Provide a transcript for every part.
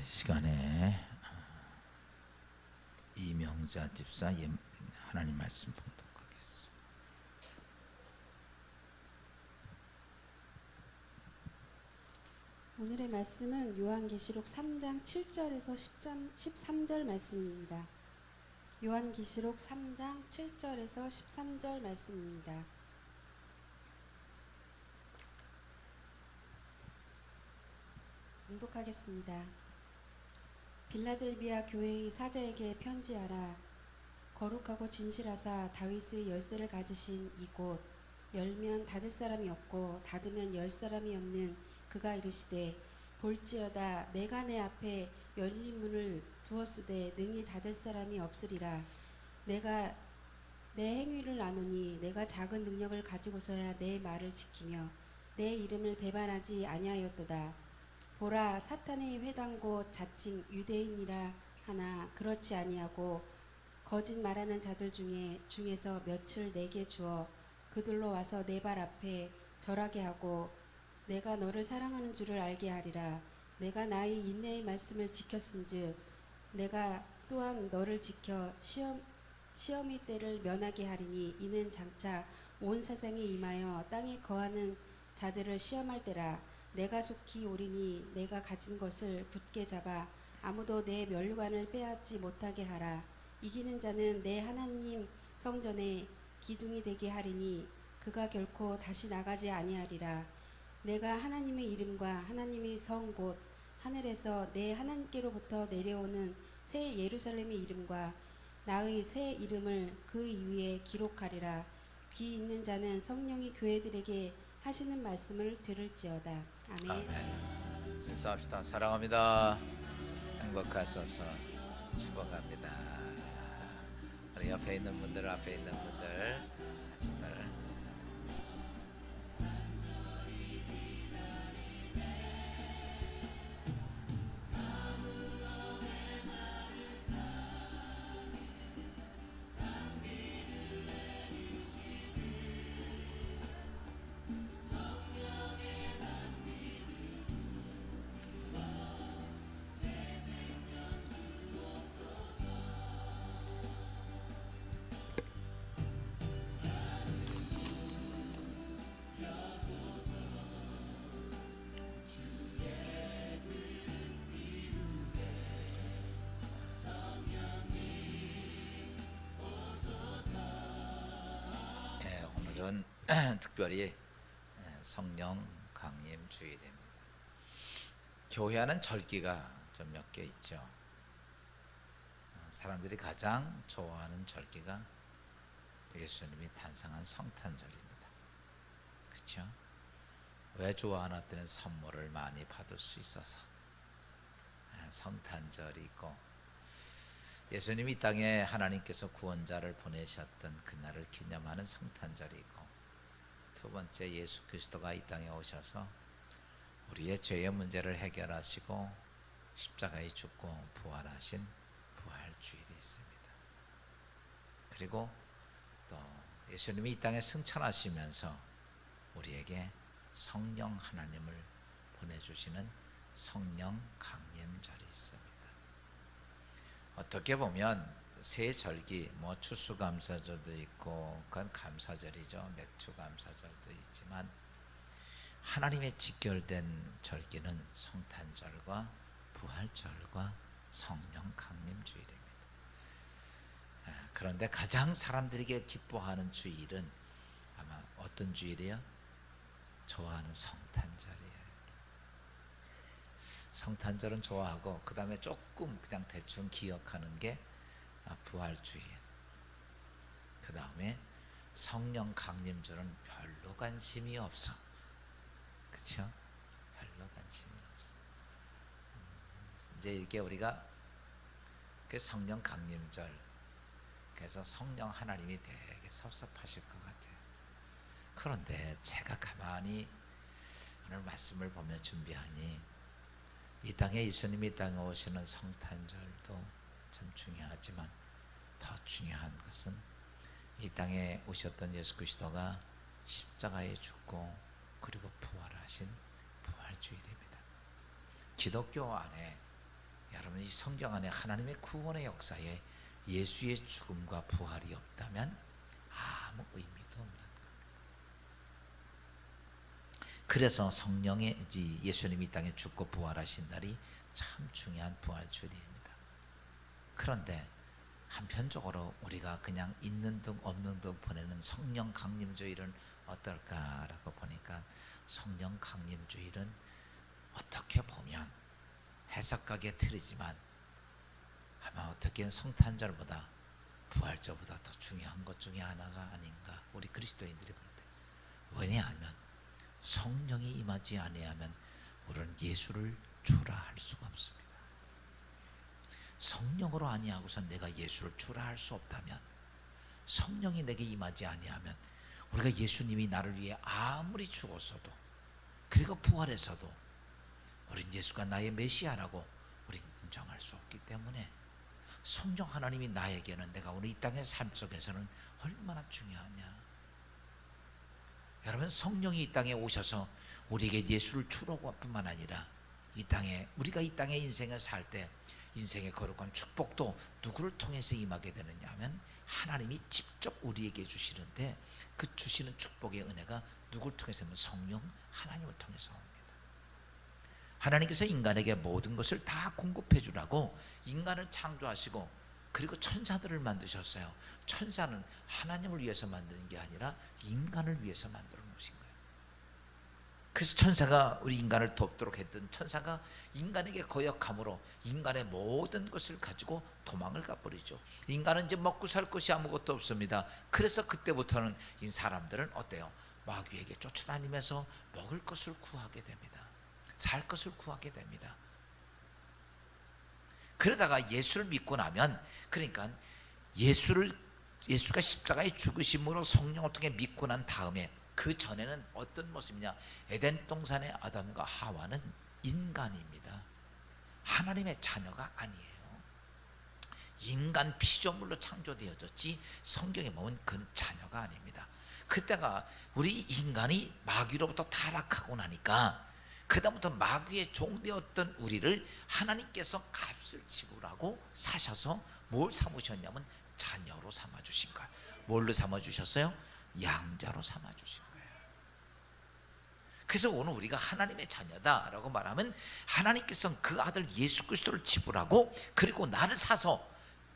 시간에 이명자 집사 하나님 말씀 봉독하겠습니다. 오늘의 말씀은 요한계시록 3장 7절에서 13절 말씀입니다. 요한계시록 3장 7절에서 13절 말씀입니다. 봉독하겠습니다. 빌라델비아 교회의 사자에게 편지하라. 거룩하고 진실하사 다윗의 열쇠를 가지신 이곳 열면 닫을 사람이 없고 닫으면 열 사람이 없는 그가 이르시되 볼지어다 내가 내 앞에 열린 문을 두었으되 능히 닫을 사람이 없으리라. 내가 내 행위를 아노니 내가 작은 능력을 가지고서야 내 말을 지키며 내 이름을 배반하지 아니하였도다. 보라, 사탄의 회당 곧 자칭 유대인이라 하나 그렇지 아니하고 거짓 말하는 자들 중에서 몇을 내게 주어 그들로 와서 내 발 앞에 절하게 하고 내가 너를 사랑하는 줄을 알게 하리라. 내가 나의 인내의 말씀을 지켰은즉 내가 또한 너를 지켜 시험의 때를 면하게 하리니 이는 장차 온 세상에 임하여 땅에 거하는 자들을 시험할 때라. 내가 속히 오리니 내가 가진 것을 굳게 잡아 아무도 내 멸관을 빼앗지 못하게 하라. 이기는 자는 내 하나님 성전에 기둥이 되게 하리니 그가 결코 다시 나가지 아니하리라. 내가 하나님의 이름과 하나님의 성 곧 하늘에서 내 하나님께로부터 내려오는 새 예루살렘의 이름과 나의 새 이름을 그 위에 기록하리라. 귀 있는 자는 성령이 교회들에게 하시는 말씀을 들을지어다. 아멘. 아멘. 인사합시다. 사랑합니다. 행복하소서. 축복합니다. 우리 옆에 있는 분들, 앞에 있는 분들, 같이들. 오늘은 특별히 성령 강림 주일입니다. 교회하는 절기가 좀 몇 개 있죠. 사람들이 가장 좋아하는 절기가 예수님이 탄생한 성탄절입니다. 그렇죠? 왜 좋아하나 했더니 선물을 많이 받을 수 있어서 성탄절이 있고, 예수님이 이 땅에 하나님께서 구원자를 보내셨던 그날을 기념하는 성탄절이 있고, 두 번째 예수 그리스도가 이 땅에 오셔서 우리의 죄의 문제를 해결하시고 십자가에 죽고 부활하신 부활주일이 있습니다. 그리고 또 예수님이 이 땅에 승천하시면서 우리에게 성령 하나님을 보내주시는 성령 강림절이 있습니다. 어떻게 보면 세 절기, 추수감사절도 있고 그건 감사절이죠. 맥주감사절도 있지만 하나님의 직결된 절기는 성탄절과 부활절과 성령 강림주일입니다. 그런데 가장 사람들에게 기뻐하는 주일은 아마 어떤 주일이요? 좋아하는 성탄절이에요. 성탄절은 좋아하고 그 다음에 조금 그냥 대충 기억하는 게 부활주일, 그 다음에 성령 강림절은 별로 관심이 없어. 그렇죠? 별로 관심이 없어. 이제 이게 우리가 그 성령 강림절, 그래서 성령 하나님이 되게 섭섭하실 것 같아요. 그런데 제가 가만히 오늘 말씀을 보며 준비하니 이 땅에 예수님이 이 땅에 오시는 성탄절도 참 중요하지만 더 중요한 것은 이 땅에 오셨던 예수 그리스도가 십자가에 죽고 그리고 부활하신 부활주일입니다. 기독교 안에 여러분, 이 성경 안에 하나님의 구원의 역사에 예수의 죽음과 부활이 없다면 아무 의미도 없는 거예요. 그래서 성령의 예수님이 이 땅에 죽고 부활하신 날이 참 중요한 부활주일입니다. 그런데 한편적으로 우리가 그냥 있는 둥 없는 둥 보내는 성령 강림주일은 어떨까라고 보니까, 성령 강림주일은 어떻게 보면 해석하기에 틀리지만 아마 어떻게 성탄절보다 부활절보다 더 중요한 것 중에 하나가 아닌가, 우리 그리스도인들이 볼 때. 왜냐하면 성령이 임하지 아니하면 우리는 예수를 주라 할 수가 없습니다. 성령으로 아니하고서 내가 예수를 주라 할 수 없다면, 성령이 내게 임하지 아니하면 우리가 예수님이 나를 위해 아무리 죽었어도 그리고 부활해서도 우린 예수가 나의 메시아라고 우린 인정할 수 없기 때문에, 성령 하나님이 나에게는, 내가 오늘 이 땅의 삶 속에서는 얼마나 중요하냐. 여러분, 성령이 이 땅에 오셔서 우리에게 예수를 주라고 뿐만 아니라, 이 땅에 우리가 이 땅의 인생을 살 때 인생의 거룩한 축복도 누구를 통해서 임하게 되느냐 하면 하나님이 직접 우리에게 주시는데, 그 주시는 축복의 은혜가 누구를 통해서 하면 성령 하나님을 통해서 옵니다. 하나님께서 인간에게 모든 것을 다 공급해 주라고 인간을 창조하시고 그리고 천사들을 만드셨어요. 천사는 하나님을 위해서 만드는 게 아니라 인간을 위해서 만들어 놓으신 거예요. 그래서 천사가 우리 인간을 돕도록 했던 천사가 인간에게 거역함으로 인간의 모든 것을 가지고 도망을 가버리죠. 인간은 이제 먹고 살 것이 아무것도 없습니다. 그래서 그때부터는 이 사람들은 어때요? 마귀에게 쫓아다니면서 먹을 것을 구하게 됩니다. 살 것을 구하게 됩니다. 그러다가 예수를 믿고 나면, 그러니까 예수가 십자가에 죽으심으로 성령을 통해 믿고 난 다음에, 그 전에는 어떤 모습이냐, 에덴 동산의 아담과 하와는 인간입니다. 하나님의 자녀가 아니에요. 인간 피조물로 창조되어졌지 성경에 보면 그는 자녀가 아닙니다. 그때가 우리 인간이 마귀로부터 타락하고 나니까 그다음부터 마귀의 종되었던 우리를 하나님께서 값을 지불하고 사셔서 뭘 삼으셨냐면 자녀로 삼아주신 거예요. 뭘로 삼아주셨어요? 양자로 삼아주신 거예요. 그래서 오늘 우리가 하나님의 자녀다라고 말하면, 하나님께서 그 아들 예수 그리스도를 지불하고 그리고 나를 사서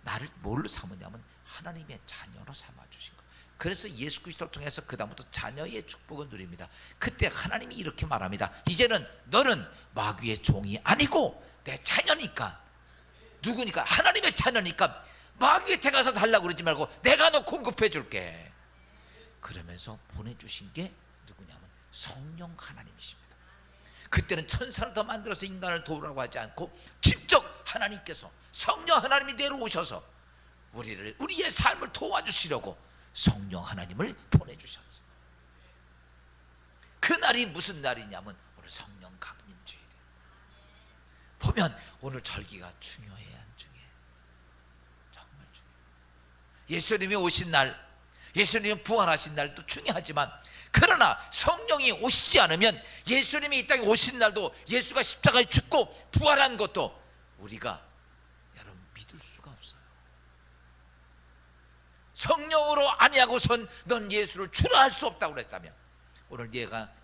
나를 뭘로 삼으냐면 하나님의 자녀로 삼아주신 거예요. 그래서 예수 그리스도를 통해서 그 다음부터 자녀의 축복을 누립니다. 그때 하나님이 이렇게 말합니다. 이제는 너는 마귀의 종이 아니고 내 자녀니까. 누구니까? 하나님의 자녀니까 마귀한테 가서 달라고 그러지 말고 내가 너 공급해 줄게. 그러면서 보내주신 게 누구냐면 성령 하나님이십니다. 그때는 천사를 더 만들어서 인간을 도우라고 하지 않고 직접 하나님께서, 성령 하나님이 내려오셔서 우리의 삶을 도와주시려고 성령 하나님을 보내주셨어요. 그날이 무슨 날이냐면 오늘 성령 강림주일이에요. 보면 오늘 절기가 중요해요, 안 중요해요? 정말 중요해요. 예수님이 오신 날, 예수님이 부활하신 날도 중요하지만, 그러나 성령이 오시지 않으면 예수님이 이 땅에 오신 날도, 예수가 십자가에 죽고 부활한 것도 우리가 여러분 믿을 수가 없어요. 성령으로 아니하고선 넌 예수를 주라 할 수 없다고 그랬다면, 오늘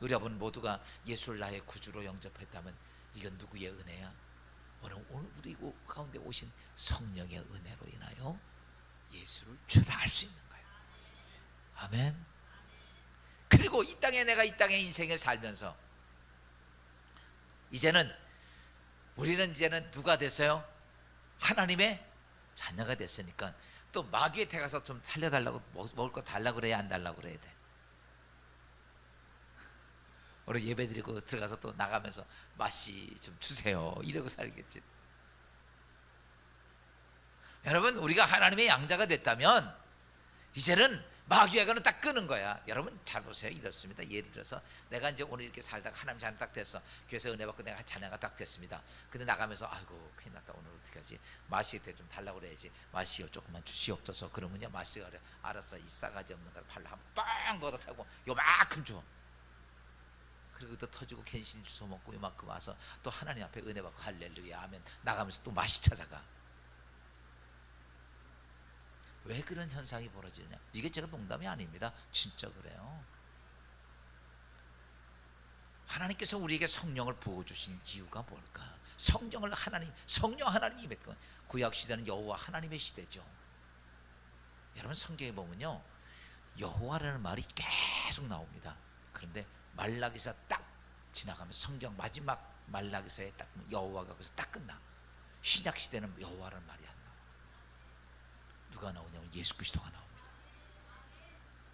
여러분 모두가 예수를 나의 구주로 영접했다면 이건 누구의 은혜야? 오늘 우리 가운데 오신 성령의 은혜로 인하여 예수를 주라 할 수 있는 거예요. 아멘. 그리고 이 땅에, 내가 이 땅의 인생을 살면서 우리는 이제는 누가 됐어요? 하나님의 자녀가 됐으니까 또 마귀의 태 가서 좀 살려달라고, 먹을 거 달라고 그래야 안 달라고 그래야 돼? 우리 예배드리고 들어가서 또 나가면서 맛이 좀 주세요 이러고 살겠지. 여러분, 우리가 하나님의 양자가 됐다면 이제는 마귀와는 딱 끄는 거야. 여러분 잘 보세요. 이렇습니다. 예를 들어서 내가 이제 오늘 이렇게 살다가 하나님 자녀 딱 됐어. 교회에서 은혜 받고 내가 자녀가 딱 됐습니다. 근데 나가면서 아이고 큰일 났다, 오늘 어떻게 하지? 마실 때 좀 달라고 그래야지. 마시오, 조금만 주시옵소서. 그러면요 마시가 그래, 알았어, 이 싸가지 없는 걸 발로 한 빵 걷어차고 요만큼 줘. 그리고 또 터지고 괜시리 주워 먹고 이만큼 와서 또 하나님 앞에 은혜 받고 할렐루야 하면 나가면서 또 맛이 찾아가. 왜 그런 현상이 벌어지느냐? 이게 제가 농담이 아닙니다. 진짜 그래요. 하나님께서 우리에게 성령을 부어주신 이유가 뭘까? 성령 하나님이 임했건, 구약 시대는 여호와 하나님의 시대죠. 여러분 성경에 보면요, 여호와라는 말이 계속 나옵니다. 그런데 말라기서 딱 지나가면 성경 마지막 말라기서에 딱 여호와가 거기서 딱 끝나. 신약 시대는 여호와라는 말이 안 나와. 누가 나오냐면 예수 그리스도가 나옵니다.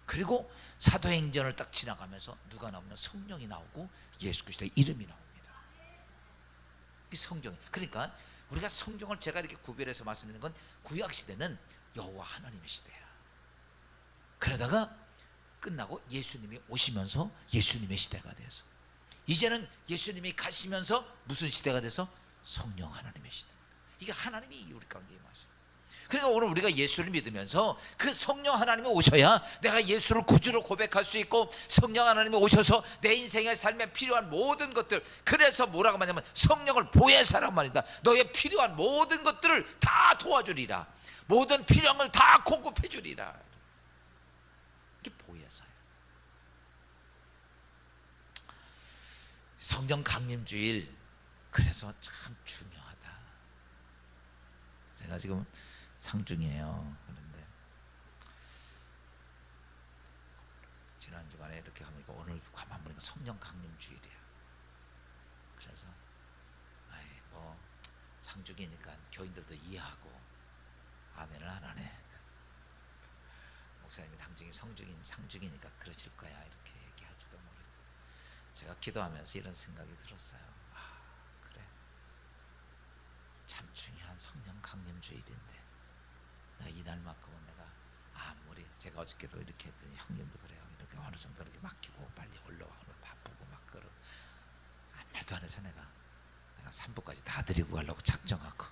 그리고 사도행전을 딱 지나가면서 누가 나오면 성령이 나오고 예수 그리스도의 이름이 나옵니다. 이 성경이. 그러니까 우리가 성경을 제가 이렇게 구별해서 말씀드리는 건 구약 시대는 여호와 하나님의 시대야. 그러다가 끝나고 예수님이 오시면서 예수님의 시대가 돼서, 이제는 예수님이 가시면서 무슨 시대가 돼서 성령 하나님의 시대. 이게 하나님이 우리 가운데 임하셔요. 그러니까 오늘 우리가 예수를 믿으면서 그 성령 하나님이 오셔야 내가 예수를 구주로 고백할 수 있고, 성령 하나님이 오셔서 내 인생의 삶에 필요한 모든 것들, 그래서 뭐라고 말하냐면 성령을 보혜사란 말이다. 너의 필요한 모든 것들을 다 도와주리라. 모든 필요한 걸 다 공급해 주리라. 이게 보혜사예요. 성령 강림주일, 그래서 참 중요하다. 제가 지금 상중이에요. 그런데 지난 주간에 이렇게 하니까 오늘 가만 보니까 성령 강림주일이야. 그래서 뭐 상중이니까 교인들도 이해하고 아멘을 안 하네. 목사님이 상중이니까 그러실 거야 이렇게 얘기할지도 모르겠어. 제가 기도하면서 이런 생각이 들었어요. 그래, 참 중요한 성령 강림주일인데 내가 이날만큼은 내가 아무리, 제가 어저께도 이렇게 했더니 형님도 그래요. 이렇게 어느 정도 이렇게 맡기고 빨리 올라와, 오늘 바쁘고 막 그러 아무 말도 안 해서 내가 3부까지 다 드리고 가려고 작정하고.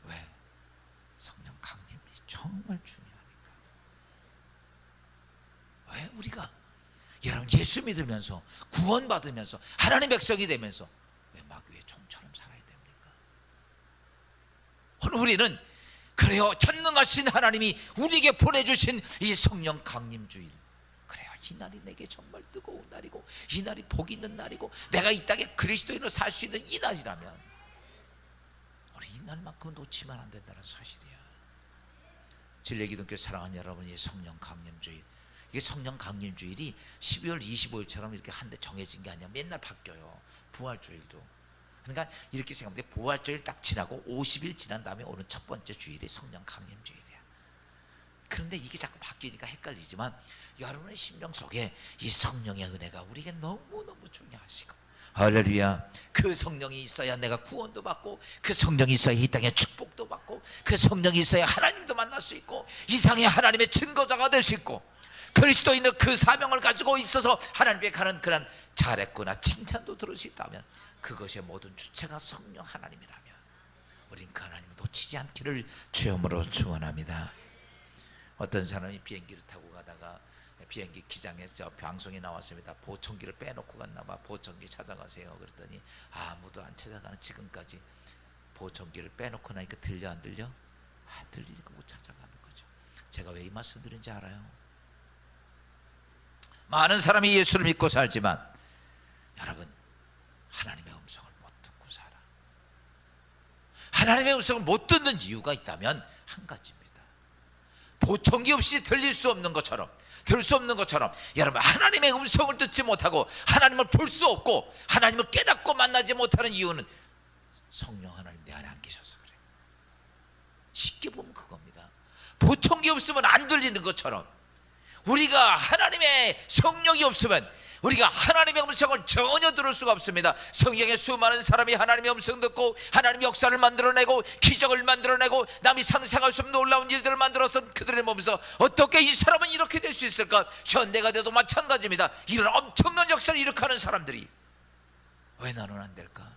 왜? 성령 강림이 정말 중요하니까. 왜 우리가 여러분 예수 믿으면서 구원받으면서 하나님 백성이 되면서 왜 마귀의 종처럼 살아야 됩니까? 오늘 우리는 그래요, 전능하신 하나님이 우리에게 보내주신 이 성령 강림주일, 그래요, 이 날이 내게 정말 뜨거운 날이고 이 날이 복 있는 날이고 내가 이 땅에 그리스도인으로 살 수 있는 이 날이라면 우리 이 날만큼 놓치면 안 된다는 사실이야. 진리기독교 사랑하는 여러분, 이 성령 강림주일, 이게 성령 강림주일이 12월 25일처럼 이렇게 한 대 정해진 게 아니야. 맨날 바뀌어요. 부활주일도. 그러니까 이렇게 생각하면 돼. 부활주일 딱 지나고 50일 지난 다음에 오는 첫 번째 주일이 성령 강림주일이야. 그런데 이게 자꾸 바뀌니까 헷갈리지만 여러분의 심령 속에 이 성령의 은혜가 우리에게 너무너무 중요하시고, 할렐루야, 그 성령이 있어야 내가 구원도 받고, 그 성령이 있어야 이 땅에 축복도 받고, 그 성령이 있어야 하나님도 만날 수 있고, 이상의 하나님의 증거자가 될 수 있고, 그리스도인의 그 사명을 가지고 있어서 하나님께 가는 그런 잘했구나 칭찬도 들을 수 있다면, 그것의 모든 주체가 성령 하나님이라면 우린 그 하나님을 놓치지 않기를 주여으로 축원합니다. 어떤 사람이 비행기를 타고 가다가 비행기 기장에 방송이 나왔습니다. 보청기를 빼놓고 갔나봐. 보청기 찾아가세요. 그랬더니 아무도 안 찾아가는, 지금까지 보청기를 빼놓고 나니까 들려 안 들려? 들리니까 못 찾아가는 거죠. 제가 왜 이 말씀 드린지 알아요? 많은 사람이 예수를 믿고 살지만 여러분, 하나님의 음성을 못 듣고 살아. 하나님의 음성을 못 듣는 이유가 있다면 한 가지입니다. 보청기 없이 들릴 수 없는 것처럼, 들을 수 없는 것처럼 여러분, 하나님의 음성을 듣지 못하고 하나님을 볼 수 없고 하나님을 깨닫고 만나지 못하는 이유는 성령 하나님 내 안에 안 계셔서 그래요. 쉽게 보면 그겁니다. 보청기 없으면 안 들리는 것처럼 우리가 하나님의 성령이 없으면 우리가 하나님의 음성을 전혀 들을 수가 없습니다. 성경에 수많은 사람이 하나님의 음성 듣고 하나님의 역사를 만들어내고 기적을 만들어내고 남이 상상할 수 없는 놀라운 일들을 만들어서 그들의 몸에서 어떻게 이 사람은 이렇게 될 수 있을까? 현대가 돼도 마찬가지입니다. 이런 엄청난 역사를 일으켜는 사람들이 왜 나는 안 될까?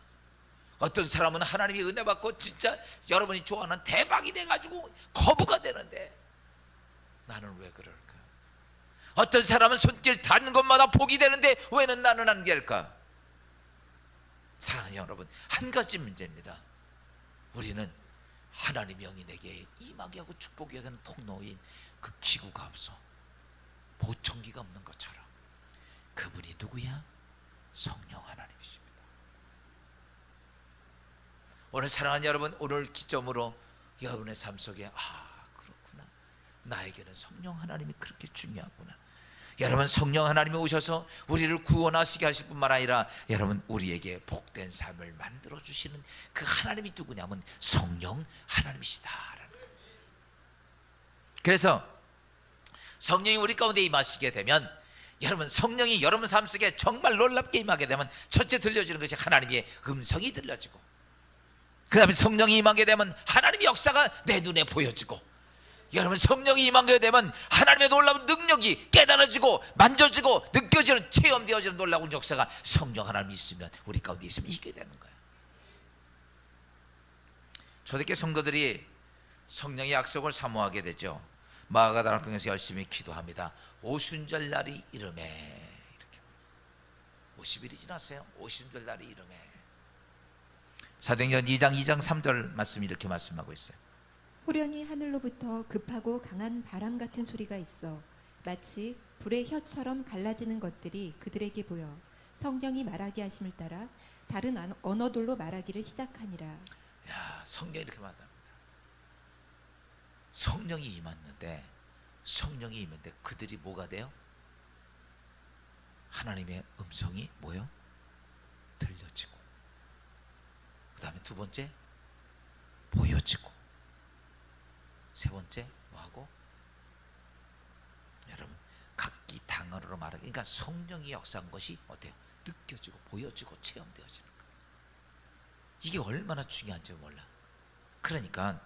어떤 사람은 하나님이 은혜 받고 진짜 여러분이 좋아하는 대박이 돼가지고 거부가 되는데 나는 왜 그럴까? 어떤 사람은 손길 닿는 것마다 복이 되는데 왜 나는 안 될까? 사랑하는 여러분, 한 가지 문제입니다. 우리는 하나님 영이 내게 임하게 하고 축복하게 하는 통로인 그 기구가 없어. 보청기가 없는 것처럼. 그분이 누구야? 성령 하나님이십니다. 오늘 사랑하는 여러분, 오늘 기점으로 여러분의 삶 속에 그렇구나, 나에게는 성령 하나님이 그렇게 중요하구나. 여러분, 성령 하나님이 오셔서 우리를 구원하시게 하실 뿐만 아니라 여러분, 우리에게 복된 삶을 만들어 주시는 그 하나님이 누구냐면 성령 하나님이시다라는 거예요. 그래서 성령이 우리 가운데 임하시게 되면, 여러분, 성령이 여러분 삶 속에 정말 놀랍게 임하게 되면 첫째 들려지는 것이 하나님의 음성이 들려지고, 그 다음에 성령이 임하게 되면 하나님의 역사가 내 눈에 보여지고, 여러분, 성령이 임하게 되면 하나님의 놀라운 능력이 깨달아지고 만져지고 느껴지는, 체험되어지는 놀라운 역사가 성령 하나님이 있으면, 우리 가운데 있으면 있게 되는 거예요. 초대교회 성도들이 성령의 약속을 사모하게 되죠. 마가다락방에서 열심히 기도합니다. 오순절 날이 이름에, 이렇게 50일이 지났어요. 오순절 날이 이름에. 사도행전 2장 3절 말씀이 이렇게 말씀하고 있어요. 호련히 하늘로부터 급하고 강한 바람 같은 소리가 있어 마치 불의 혀처럼 갈라지는 것들이 그들에게 보여 성령이 말하게 하심을 따라 다른 언어들로 말하기를 시작하니라. 야, 성령이 이렇게 말합니다. 성령이 임했는데, 성령이 임했는데 그들이 뭐가 돼요? 하나님의 음성이 뭐요? 들려지고, 그 다음에 두 번째 보여지고, 세 번째 뭐하고? 여러분, 각기 단어로 말하기, 그러니까 성령이 역사한 것이 어때요? 느껴지고 보여지고 체험되어지는 거예요. 이게 얼마나 중요한지 몰라. 그러니까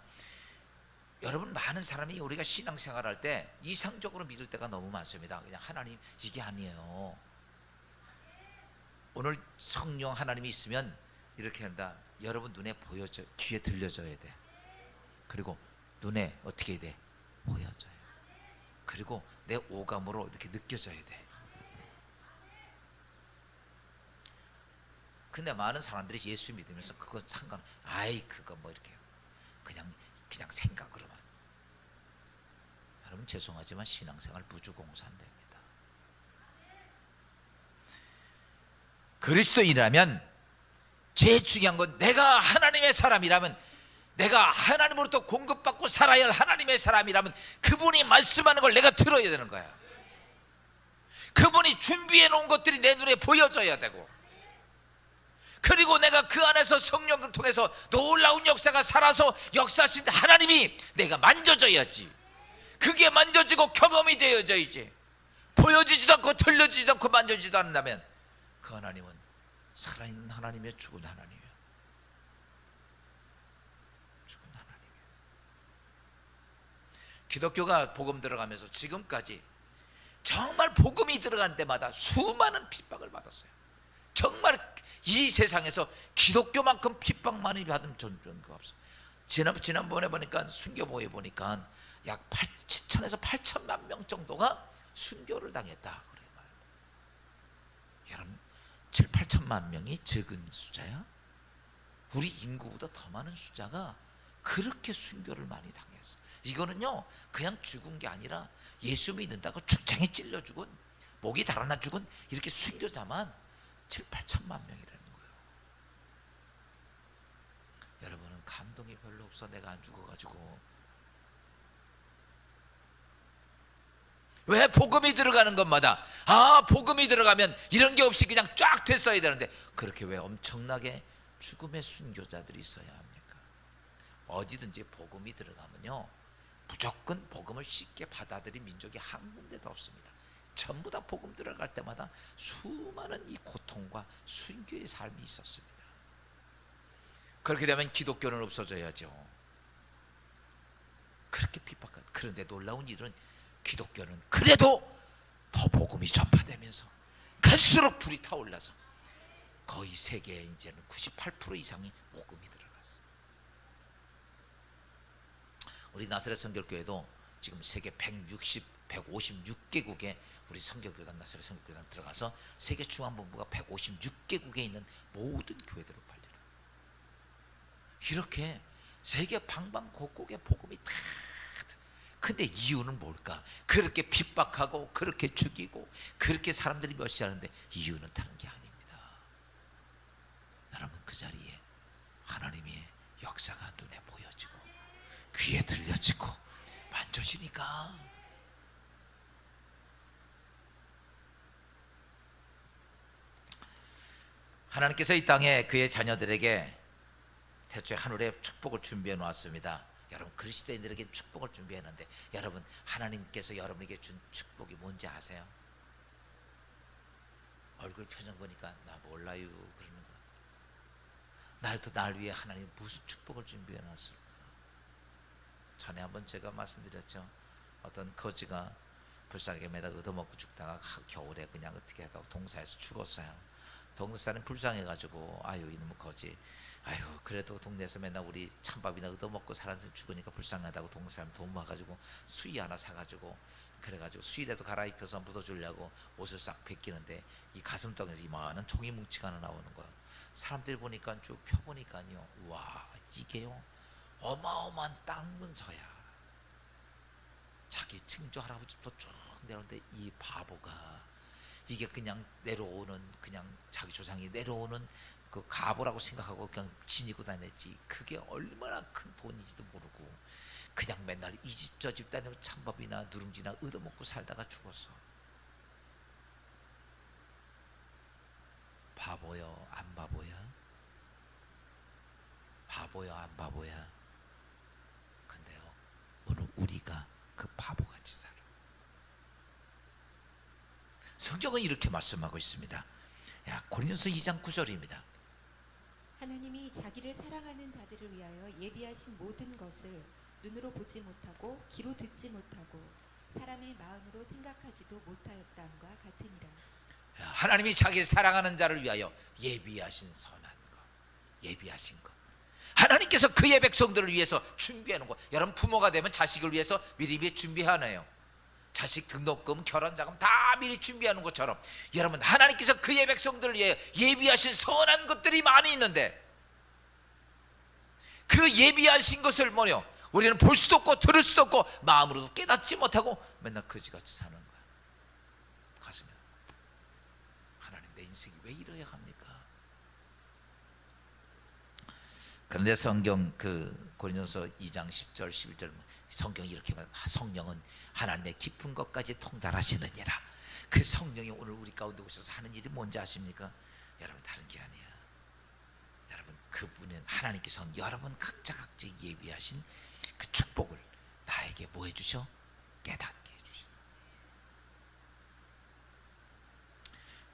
여러분, 많은 사람이 우리가 신앙생활할 때 이상적으로 믿을 때가 너무 많습니다. 그냥 하나님, 이게 아니에요. 오늘 성령 하나님이 있으면 이렇게 한다. 여러분 눈에 보여져, 귀에 들려져야 돼. 그리고 눈에 어떻게 해야 돼? 보여져요. 그리고 내 오감으로 이렇게 느껴져야 돼. 근데 많은 사람들이 예수 믿으면서 그거 그거 뭐 이렇게 그냥 생각으로만. 여러분, 죄송하지만 신앙생활 무주공산됩니다. 그리스도인이라면 제일 중요한 건, 내가 하나님의 사람이라면, 내가 하나님으로부터 공급받고 살아야 할 하나님의 사람이라면 그분이 말씀하는 걸 내가 들어야 되는 거야. 그분이 준비해 놓은 것들이 내 눈에 보여져야 되고, 그리고 내가 그 안에서 성령을 통해서 놀라운 역사가 살아서 역사하신 하나님이 내가 만져져야지. 그게 만져지고 경험이 되어져야지. 보여지지도 않고 들려지지도 않고 만져지지도 않는다면 그 하나님은 살아있는 하나님이야, 죽은 하나님이야. 죽은 하나님이야. 기독교가 복음 들어가면서 지금까지 정말 복음이 들어간 때마다 수많은 핍박을 받았어요. 정말 이 세상에서 기독교만큼 핍박 많이 받은 전가 없어. 지난번에 보니까 순교보에 보니까 약 7천에서 8천만 명 정도가 순교를 당했다. 그래 말이야. 여러분, 7, 8천만 명이 적은 숫자야? 우리 인구보다 더 많은 숫자가 그렇게 순교를 많이 당했어. 이거는요, 그냥 죽은 게 아니라 예수 믿는다고 죽창에 찔려 죽은, 목이 달아나 죽은 이렇게 순교자만 7, 8천만 명이라는 거예요. 여러분은 감동이 별로 없어. 내가 안 죽어가지고. 왜 복음이 들어가는 것마다 복음이 들어가면 이런 게 없이 그냥 쫙 됐어야 되는데, 그렇게 왜 엄청나게 죽음의 순교자들이 있어야 합니까? 어디든지 복음이 들어가면요, 무조건 복음을 쉽게 받아들인 민족이 한 군데도 없습니다. 전부 다 복음 들어갈 때마다 수많은 이 고통과 순교의 삶이 있었습니다. 그렇게 되면 기독교는 없어져야죠. 그렇게 핍박한. 그런데 놀라운 일은 기독교는 그래도 더 복음이 전파되면서 갈수록 불이 타올라서 거의 세계에 이제는 98% 이상이 복음이 들어갔어요. 우리 나사렛 선결교회도 지금 세계 156개국에 우리 성교교단 나사렛 성교교단 들어가서 세계 중앙본부가 156개국에 있는 모든 교회들을 발리라. 이렇게 세계 방방곡곡에 복음이 다. 근데 이유는 뭘까? 그렇게 핍박하고 그렇게 죽이고 그렇게 사람들이 멸시하는데 이유는 다른 게 아닙니다. 여러분, 그 자리에 하나님의 역사가 눈에 보여지고 귀에 들려지고 만져지니까. 하나님께서 이 땅에 그의 자녀들에게 태초에 하늘의 축복을 준비해 놓았습니다. 여러분, 그리스도인들에게 축복을 준비했는데 여러분, 하나님께서 여러분에게 준 축복이 뭔지 아세요? 얼굴 표정 보니까 나 몰라요 그러는 거. 날도 날 위해 하나님 무슨 축복을 준비해 놨을까? 전에 한번 제가 말씀드렸죠. 어떤 거지가 불쌍하게 매다 얻어먹고 죽다가 겨울에 그냥 어떻게 하다가 동사에서 죽었어요. 동사는 불쌍해가지고 아유 이놈의 거지, 아유 그래도 동네에서 맨날 우리 찬밥이나 얻어먹고 살아서 죽으니까 불쌍하다고 동사람 돈 모아가지고 수의 하나 사가지고 그래가지고 수의라도 갈아입혀서 묻어주려고 옷을 싹 벗기는데 이 가슴덩이에서 이만한 종이 뭉치가 하나 나오는 거예요. 사람들 보니까 쭉 펴보니까요, 와 이게요 어마어마한 땅 문서야. 자기 증조 할아버지부터 쭉 내려오는데 이 바보가 이게 그냥 내려오는, 그냥 자기 조상이 내려오는 그 가보라고 생각하고 그냥 지니고 다녔지, 그게 얼마나 큰 돈인지도 모르고 그냥 맨날 이 집 저 집 다니고 찬밥이나 누룽지나 얻어먹고 살다가 죽었어. 바보요 안 바보야? 바보야 안 바보야? 근데요 오늘 우리가 그 바보같이 살아. 성경은 이렇게 말씀하고 있습니다. 고린도서 2장 9절입니다. 하나님이 자기를 사랑하는 자들을 위하여 예비하신 모든 것을 눈으로 보지 못하고 귀로 듣지 못하고 사람의 마음으로 생각하지도 못하였다함과 같으니라. 하나님이 자기를 사랑하는 자를 위하여 예비하신 선한 것, 예비하신 것. 하나님께서 그의 백성들을 위해서 준비해 놓은 것. 여러분, 부모가 되면 자식을 위해서 미리 준비하네요. 자식 등록금, 결혼자금 다 미리 준비하는 것처럼 여러분, 하나님께서 그의 백성들을 위해 예비하신 선한 것들이 많이 있는데 그 예비하신 것을 뭐요? 우리는 볼 수도 없고 들을 수도 없고 마음으로도 깨닫지 못하고 맨날 거지같이 사는 거야. 가슴에 하나님, 내 인생이 왜 이래야 합니까? 그런데 성경 그 고린도서 2장 10절 11절 성경이 이렇게 말해요. 성령은 하나님의 깊은 것까지 통달하시느니라. 그 성령이 오늘 우리 가운데 오셔서 하는 일이 뭔지 아십니까? 여러분, 다른 게 아니야. 여러분, 그분은 하나님께서는 여러분 각자 예비하신 그 축복을 나에게 뭐 해주셔? 깨닫게 해주셔.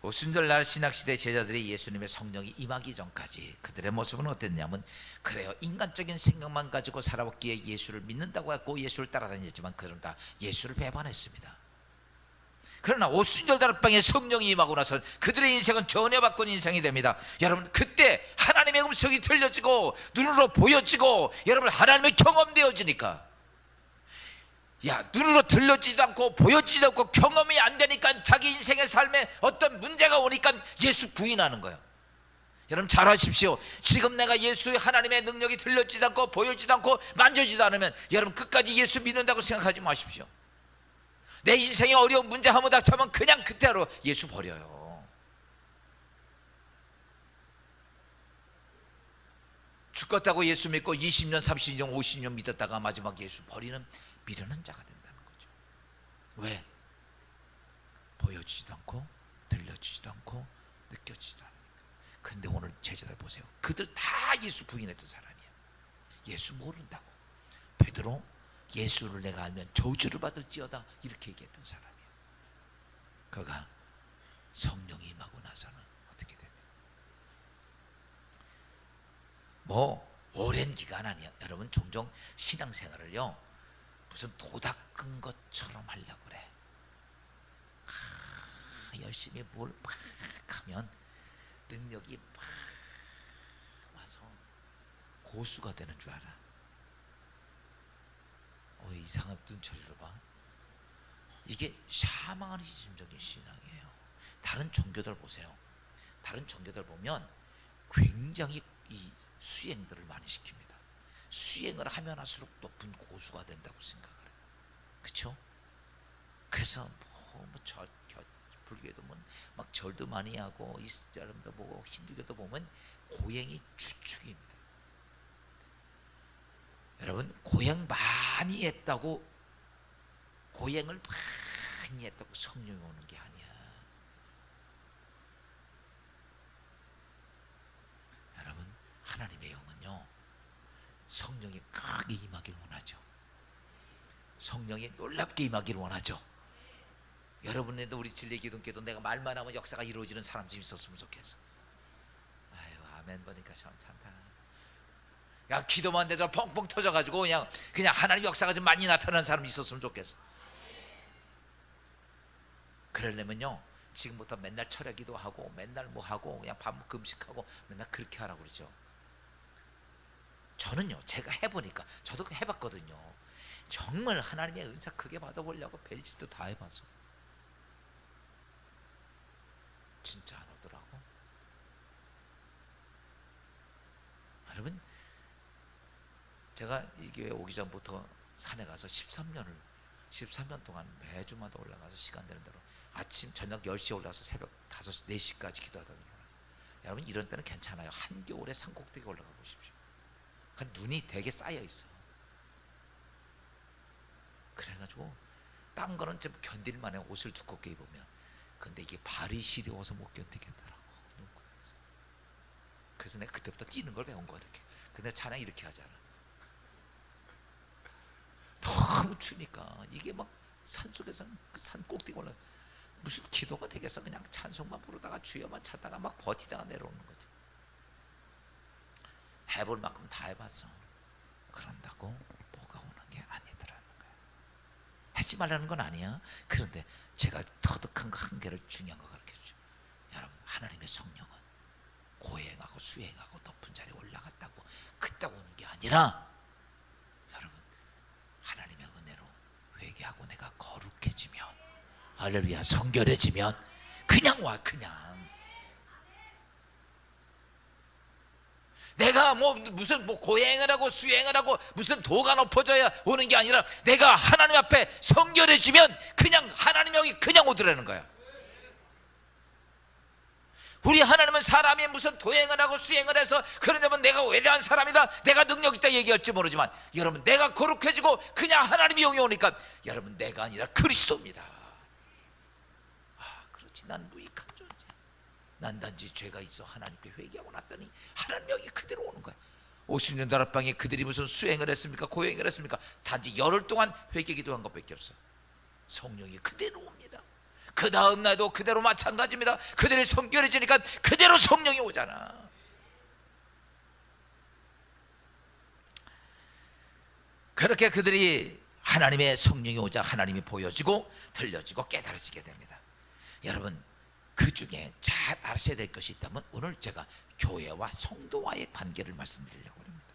오순절날 신학시대 제자들이 예수님의 성령이 임하기 전까지 그들의 모습은 어땠냐면, 그래요, 인간적인 생각만 가지고 살아왔기에 예수를 믿는다고 했고 예수를 따라다녔지만 그들은 다 예수를 배반했습니다. 그러나 오순절 다락방에 성령이 임하고 나서 그들의 인생은 전혀 바꾼 인생이 됩니다. 여러분, 그때 하나님의 음성이 들려지고 눈으로 보여지고 여러분 하나님의 경험되어지니까, 눈으로 들려지지도 않고 보여지지도 않고 경험이 안 되니까 자기 인생의 삶에 어떤 문제가 오니까 예수 부인하는 거예요. 여러분 잘 아십시오. 지금 내가 예수의 하나님의 능력이 들려지지도 않고 보여지지도 않고 만져지지도 않으면 여러분 끝까지 예수 믿는다고 생각하지 마십시오. 내 인생에 어려운 문제 한번 닥쳐면 그냥 그때로 예수 버려요. 죽겠다고 예수 믿고 20년 30년 50년 믿었다가 마지막 예수 버리는 미련한 자가 된다는 거죠. 왜? 보여지지도 않고 들려지지도 않고 느껴지지도 않으니까. 근데 오늘 제자들 보세요. 그들 다 예수 부인했던 사람이야. 예수 모른다고. 베드로, 예수를 내가 알면 저주를 받을지어다 이렇게 얘기했던 사람이에요. 그가 성령이 임하고 나서는 어떻게 됩니까? 오랜 기간 아니야. 여러분 종종 신앙생활을요 무슨 도 닦은 것처럼 하려고 그래. 열심히 뭘 막 하면 능력이 막 와서 고수가 되는 줄 알아. 이상한 눈초리로 봐. 이게 샤머니즘적인 신앙이에요. 다른 종교들 보세요. 다른 종교들 보면 굉장히 이 수행들을 많이 시킵니다. 수행을 하면 할수록 높은 고수가 된다고 생각을 해요. 그렇죠? 그래서 불교에도 막 절도 많이 하고 이슬람도 보고 힌두교도 보면 고행이 주축입니다. 여러분, 고행 많이 했다고 고행을 많이 했다고 성령이 오는 게 아니야. 여러분, 하나님의 영은요, 성령이 크게 임하기를 원하죠. 성령이 놀랍게 임하기를 원하죠. 여러분에도 우리 진리기독교도 내가 말만 하면 역사가 이루어지는 사람 좀 있었으면 좋겠어. 아유, 아멘 보니까 참 찬다. 야, 기도만 해도 펑펑 터져가지고 그냥 하나님 역사가 좀 많이 나타나는 사람이 있었으면 좋겠어. 그러려면요, 지금부터 맨날 철야 기도하고 맨날 뭐 하고 그냥 밥 금식하고 맨날 그렇게 하라고 그러죠. 저는요, 제가 해보니까, 저도 해봤거든요. 정말 하나님의 은사 크게 받아보려고 별짓도 다 해봐서 진짜 안 오더라고. 여러분, 제가 이 교회 오기 전부터 산에 가서 13년 동안 매주마다 올라가서 시간 되는 대로 아침 저녁 10시에 올라가서 새벽 5시 4시까지 기도하다 일어나서. 여러분, 이런 때는 괜찮아요. 한겨울에 산꼭대기 올라가 보십시오. 그 눈이 되게 쌓여 있어. 그래가지고 딴 거는 좀 견딜만해, 옷을 두껍게 입으면. 근데 이게 발이 시려워서 못 견디겠더라고. 그래서 내가 그때부터 뛰는 걸 배운 거야. 이렇게. 근데 찬양 이렇게 하잖아. 너무 추니까 이게 막 산속에서 그 산 꼭대기 올라 무슨 기도가 되겠어. 그냥 찬송만 부르다가 주여만 찾다가 막 버티다가 내려오는 거지. 해볼 만큼 다 해봤어. 그런다고 뭐가 오는 게 아니더라는 거야. 하지 말라는 건 아니야. 그런데 제가 터득한 거 한 개를 중요한 거 가르쳐주죠. 여러분, 하나님의 성령은 고행하고 수행하고 높은 자리에 올라갔다고 그따고 오는 게 아니라, 여러분, 하나님의 은혜로 회개하고 내가 거룩해지면, 할렐루야, 성결해지면 그냥 와. 그냥 내가 무슨 고행을 하고 수행을 하고 무슨 도가 높아져야 오는 게 아니라, 내가 하나님 앞에 성결해지면 그냥 하나님 여기 그냥 오더라는 거야. 우리 하나님은 사람이 무슨 도행을 하고 수행을 해서 그러냐면 내가 외대한 사람이다, 내가 능력 있다 얘기할지 모르지만, 여러분, 내가 거룩해지고 그냥 하나님이 영이 오니까, 여러분, 내가 아니라 그리스도입니다. 그렇지, 난 무익한 존재. 난 단지 죄가 있어 하나님께 회개하고 났더니 하나님 영이 그대로 오는 거야. 50년 다락방에 그들이 무슨 수행을 했습니까? 고행을 했습니까? 단지 열흘 동안 회개 기도한 것밖에 없어. 성령이 그대로 옵니다. 그 다음 날도 그대로 마찬가지입니다. 그들이 성결해지니까 그대로 성령이 오잖아. 그렇게 그들이 하나님의 성령이 오자 하나님이 보여지고 들려지고 깨달아지게 됩니다. 여러분, 그 중에 잘 아셔야 될 것이 있다면 오늘 제가 교회와 성도와의 관계를 말씀드리려고 합니다.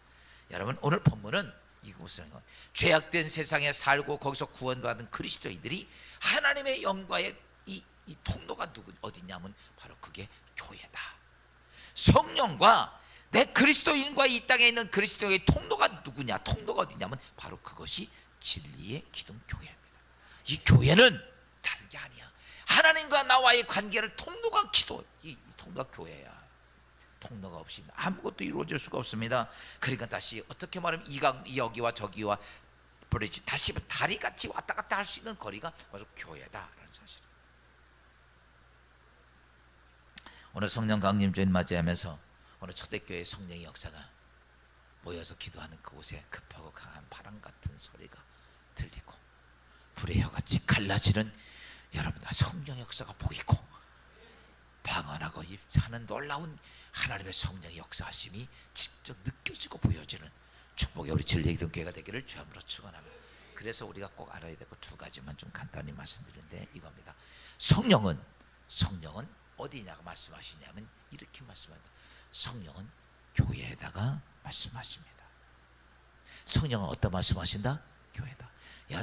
여러분, 오늘 본문은 이곳은 죄악된 세상에 살고 거기서 구원받은 그리스도인들이 하나님의 영과의 이 통로가 어디냐면 바로 그게 교회다. 성령과 내 그리스도인과 이 땅에 있는 그리스도의 통로가 누구냐? 통로가 어디냐면 바로 그것이 진리의 기둥 교회입니다. 이 교회는 다른 게 아니야. 하나님과 나와의 관계를 통로가 이 통로가 교회야. 통로가 없이 아무것도 이루어질 수가 없습니다. 그러니까 다시 어떻게 말하면 여기와 저기와 버리지 다시 다리같이 왔다 갔다 할 수 있는 거리가 바로 교회다라는 사실. 오늘 성령 강림주일 맞이하면서 오늘 초대교회 성령의 역사가 모여서 기도하는 그곳에 급하고 강한 바람 같은 소리가 들리고 불의 혀같이 갈라지는 여러분 성령의 역사가 보이고 방언하고 하는 놀라운 하나님의 성령의 역사하심이 직접 느껴지고 보여지는 축복의 우리 진리기독교회가 되기를 주함으로 축원합니다. 그래서 우리가 꼭 알아야 될 것 두 가지만 좀 간단히 말씀드리는데 이겁니다. 성령은 어디냐고 말씀하시냐면 이렇게 말씀합니다. 성령은 교회에다가 말씀하십니다. 성령은 어디다 말씀하신다? 교회다.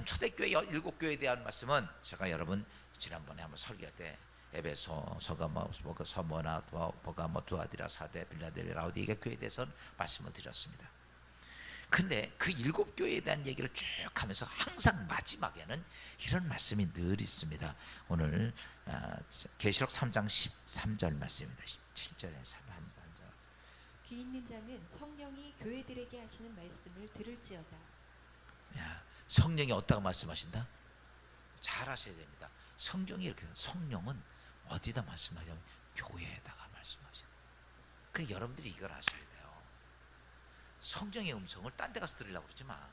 초대교회 7교회에 대한 말씀은 제가 여러분 지난번에 한번 설교할 때 에베소, 서가모, 서모나, 버가모, 두아디라, 사데, 빌라델, 라우디게 교회에 대해서 말씀을 드렸습니다. 근데 그 7교회에 대한 얘기를 쭉 하면서 항상 마지막에는 이런 말씀이 늘 있습니다. 오늘 계시록 3장 13절 말씀입니다. 17절에 3절. 귀 있는 자는 성령이 교회들에게 하시는 말씀을 들을지어다. 성령이 어디다가 말씀하신다? 잘 하셔야 됩니다. 성경이 이렇게, 성령은 어디다 말씀하냐면 교회에다가 말씀하신다. 그 여러분들이 이걸 아셔야 돼요. 성령의 음성을 딴 데 가서 들으려고 그러지 마.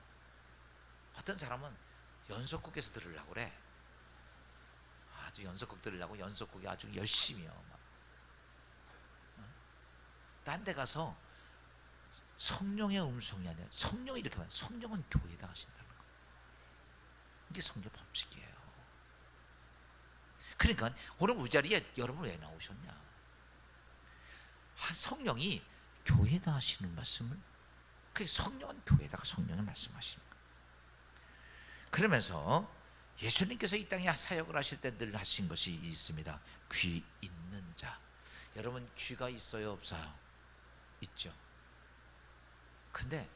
어떤 사람은 연속곡에서 들으려고 그래. 아주 연속곡 들으려고 연속곡이 아주 열심히요. 딴 데 가서 성령의 음성이 아니라 성령이 이렇게 말해요. 성령은 교회에다 하신다는 거. 이게 성령 법칙이에요. 그러니까 오늘 우리 자리에 여러분 왜 나오셨냐? 성령이 교회에다 하시는 말씀을, 그 성령은 교회에다가 성령의 말씀하시는 거예요. 그러면서 예수님께서 이 땅에 사역을 하실 때 늘 하신 것이 있습니다. 귀 있는 자. 여러분 귀가 있어요, 없어요? 있죠. 근데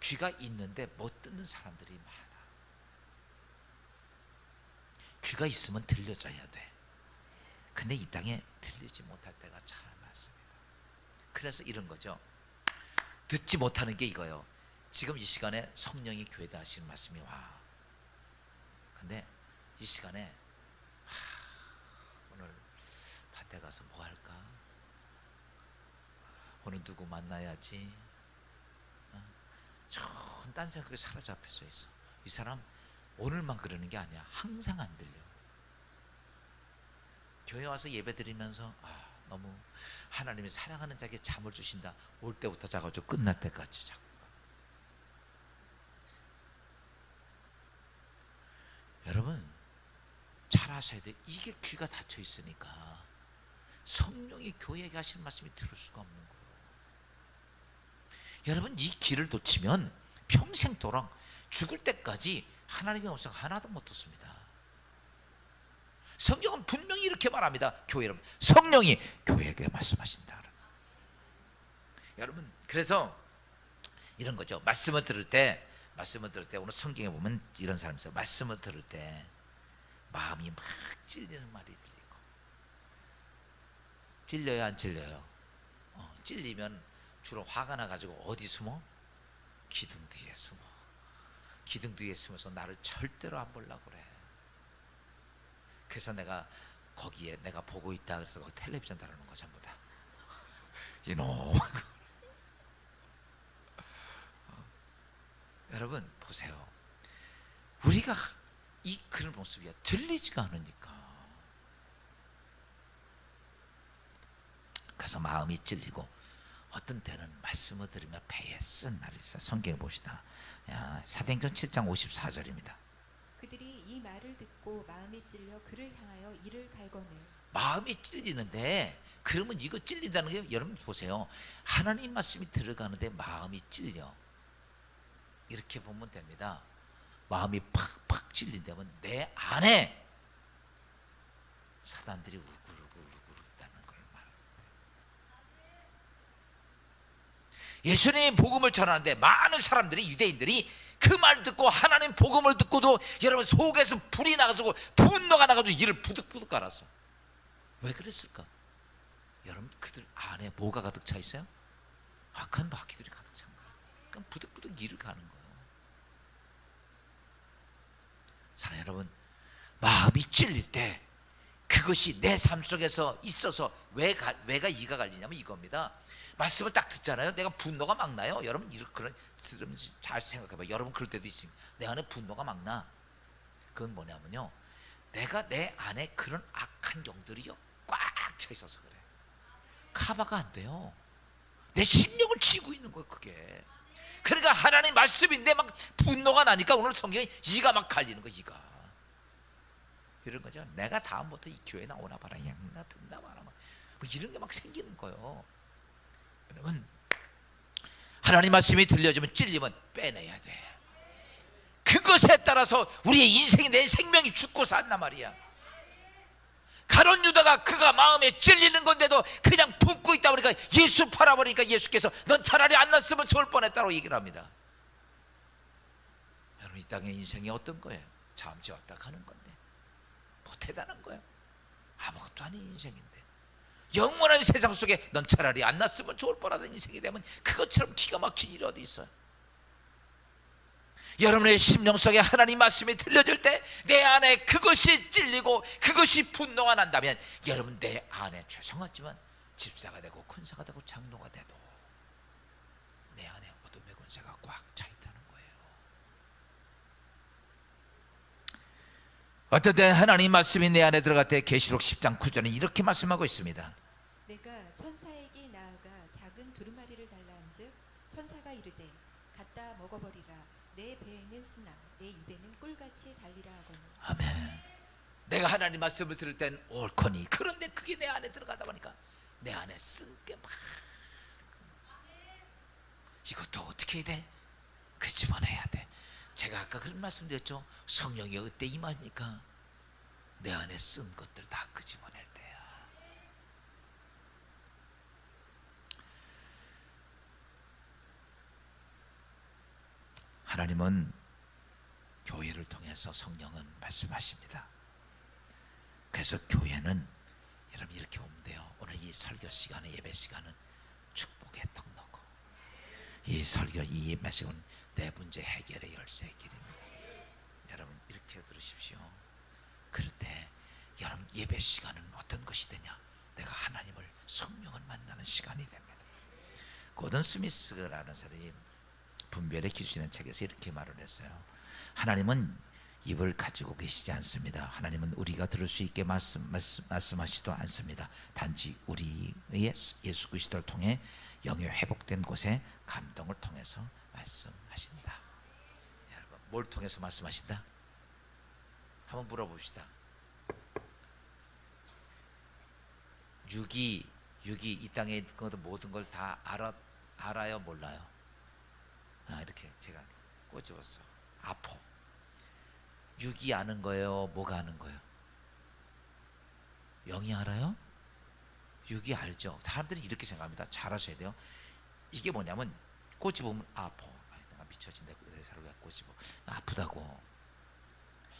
귀가 있는데 못 듣는 사람들이 많아. 귀가 있으면 들려줘야 돼. 근데 이 땅에 들리지 못할 때가 참 많습니다. 그래서 이런 거죠. 듣지 못하는 게 이거예요. 지금 이 시간에 성령이 교회다 하시는 말씀이 와. 근데 이 시간에 오늘 밭에 가서 뭐 할까? 오늘 누구 만나야지? 좋은 딴 생각에 사로잡혀져 있어. 이 사람 오늘만 그러는 게 아니야. 항상 안 들려. 교회 와서 예배 드리면서 너무 하나님이 사랑하는 자에게 잠을 주신다. 올 때부터 자가지고 끝날 때까지 자꾸. 여러분 잘 아셔야 돼. 이게 귀가 닫혀 있으니까 성령이 교회에게 하시는 말씀이 들을 수가 없는 거예요. 여러분 이 길을 놓치면 평생도록 죽을 때까지 하나님의 음성 하나도 못 듣습니다. 성경은 분명히 이렇게 말합니다. 교회 여러분, 성령이 교회에게 말씀하신다. 여러분 그래서 이런 거죠. 말씀을 들을 때 오늘 성경에 보면 이런 사람이 있어요. 말씀을 들을 때 마음이 막 찔리는 말이 들리고. 찔려요, 안 찔려요? 찔리면 주로 화가 나가지고 어디 숨어? 기둥 뒤에 숨어. 기둥 뒤에 숨어서 나를 절대로 안 보려고 그래. 그래서 내가 거기에 내가 보고 있다 그래서 거기 텔레비전 다루는 거 전부 다 이놈. 여러분 보세요. 우리가 이 그런 모습이야. 들리지가 않으니까. 그래서 마음이 찔리고 어떤 때는 말씀을 들으며 배에 쓴 날이 있어요. 성경에 봅시다. 사도행전 7장 54절입니다. 그들이 이 말을 듣고 마음이 찔려 그를 향하여 이를 갈거늘. 마음이 찔리는데 그러면 이거 찔린다는 게 여러분 보세요. 하나님 말씀이 들어가는데 마음이 찔려. 이렇게 보면 됩니다. 마음이 팍팍 찔린다면 내 안에 사단들이 울고 있다는 걸 말합니다. 예수님의 복음을 전하는데 많은 사람들이, 유대인들이 그 말 듣고 하나님 복음을 듣고도 여러분 속에서 불이 나가지고 분노가 나가지고 이를 부득부득 갈았어. 왜 그랬을까? 여러분 그들 안에 뭐가 가득 차 있어요? 악한 마귀들이 가득 찬 거예요. 그러니까 부득부득 이를 가는 거예요. 사랑 여러분, 마음이 찔릴 때 그것이 내 삶 속에서 있어서 왜가 이가 갈리냐면 이겁니다. 말씀을 딱 듣잖아요. 내가 분노가 막 나요. 여러분 그런 들으면서 잘 생각해봐. 여러분 그럴 때도 있습니다. 내 안에 분노가 막 나. 그건 뭐냐면요, 내가 내 안에 그런 악한 영들이요 꽉 차 있어서 그래. 커버가 안 돼요. 내 심령을 쥐고 있는 거예요 그게. 그러니까 하나님 말씀인데 막 분노가 나니까 오늘 성경에 이가 막 갈리는 거. 이가 이런 거죠. 내가 다음부터 이 교회 나오나 봐라, 나 듣나 봐라, 뭐 이런 게 막 생기는 거예요. 여러분 하나님 말씀이 들려주면 찔리면 빼내야 돼. 그것에 따라서 우리의 인생이, 내 생명이 죽고 산단 말이야. 가룟 유다가 그가 마음에 찔리는 건데도 그냥 품고 있다 보니까 예수 팔아버리니까 예수께서 넌 차라리 안 났으면 좋을 뻔했다고 얘기를 합니다. 여러분, 이 땅의 인생이 어떤 거예요? 잠시 왔다 가는 건데 뭐 대단한 거예요? 아무것도 아닌 인생인데, 영원한 세상 속에 넌 차라리 안 났으면 좋을 뻔하던 인생이 되면 그것처럼 기가 막힌 일이 어디 있어요? 여러분의 심령 속에 하나님 말씀이 들려줄 때 내 안에 그것이 찔리고 그것이 분노가 난다면, 여러분 내 안에 죄송하지만 집사가 되고 군사가 되고 장로가 돼도 내 안에 어둠의 권세가 꽉 차 있다는 거예요. 어떨 때 하나님 말씀이 내 안에 들어갈 때 계시록 10장 9절에 이렇게 말씀하고 있습니다. 내가 천사에게 나아가 작은 두루마리를 달라한즉 천사가 이르되 갖다 먹어버리라. 내 배에는 쓰나 내 입에는 꿀같이 달리라 하거늘. 아멘. 내가 하나님 말씀을 들을 땐 옳거니, 그런데 그게 내 안에 들어가다 보니까 내 안에 쓴 게 막, 이것도 어떻게 해야 돼? 끄집어내야 돼. 제가 아까 그런 말씀 드렸죠. 성령이 어때 임합니까? 내 안에 쓴 것들 다 끄집어낼 때야. 하나님은 교회를 통해서 성령은 말씀하십니다. 그래서 교회는 여러분 이렇게 보면 돼요. 오늘 이 설교 시간에, 예배 시간은 축복의 통로고, 이 설교, 이 예배 시간은 내 문제 해결의 열쇠의 길입니다. 여러분 이렇게 들으십시오. 그럴 때 여러분 예배 시간은 어떤 것이 되냐? 내가 하나님을, 성령을 만나는 시간이 됩니다. 고든 스미스라는 사람이 분별의 기술이라는 책에서 이렇게 말을 했어요. 하나님은 입을 가지고 계시지 않습니다. 하나님은 우리가 들을 수 있게 말씀하시지도 않습니다. 단지 우리의 예수 그리스도를 통해 영이 회복된 곳에 감동을 통해서 말씀하신다. 여러분, 뭘 통해서 말씀하신다? 한번 물어봅시다. 육이 이 땅에 있는 것도 모든 걸 다 알아요, 몰라요? 이렇게 제가 꼬집었어. 아파. 육이 아는 거예요? 뭐가 아는 거예요? 영이 알아요? 육이 알죠. 사람들이 이렇게 생각합니다. 잘 아셔야 돼요. 이게 뭐냐면 꼬집으면 아파. 내가 미쳐진다. 내 사람 왜 꼬집어? 아프다고.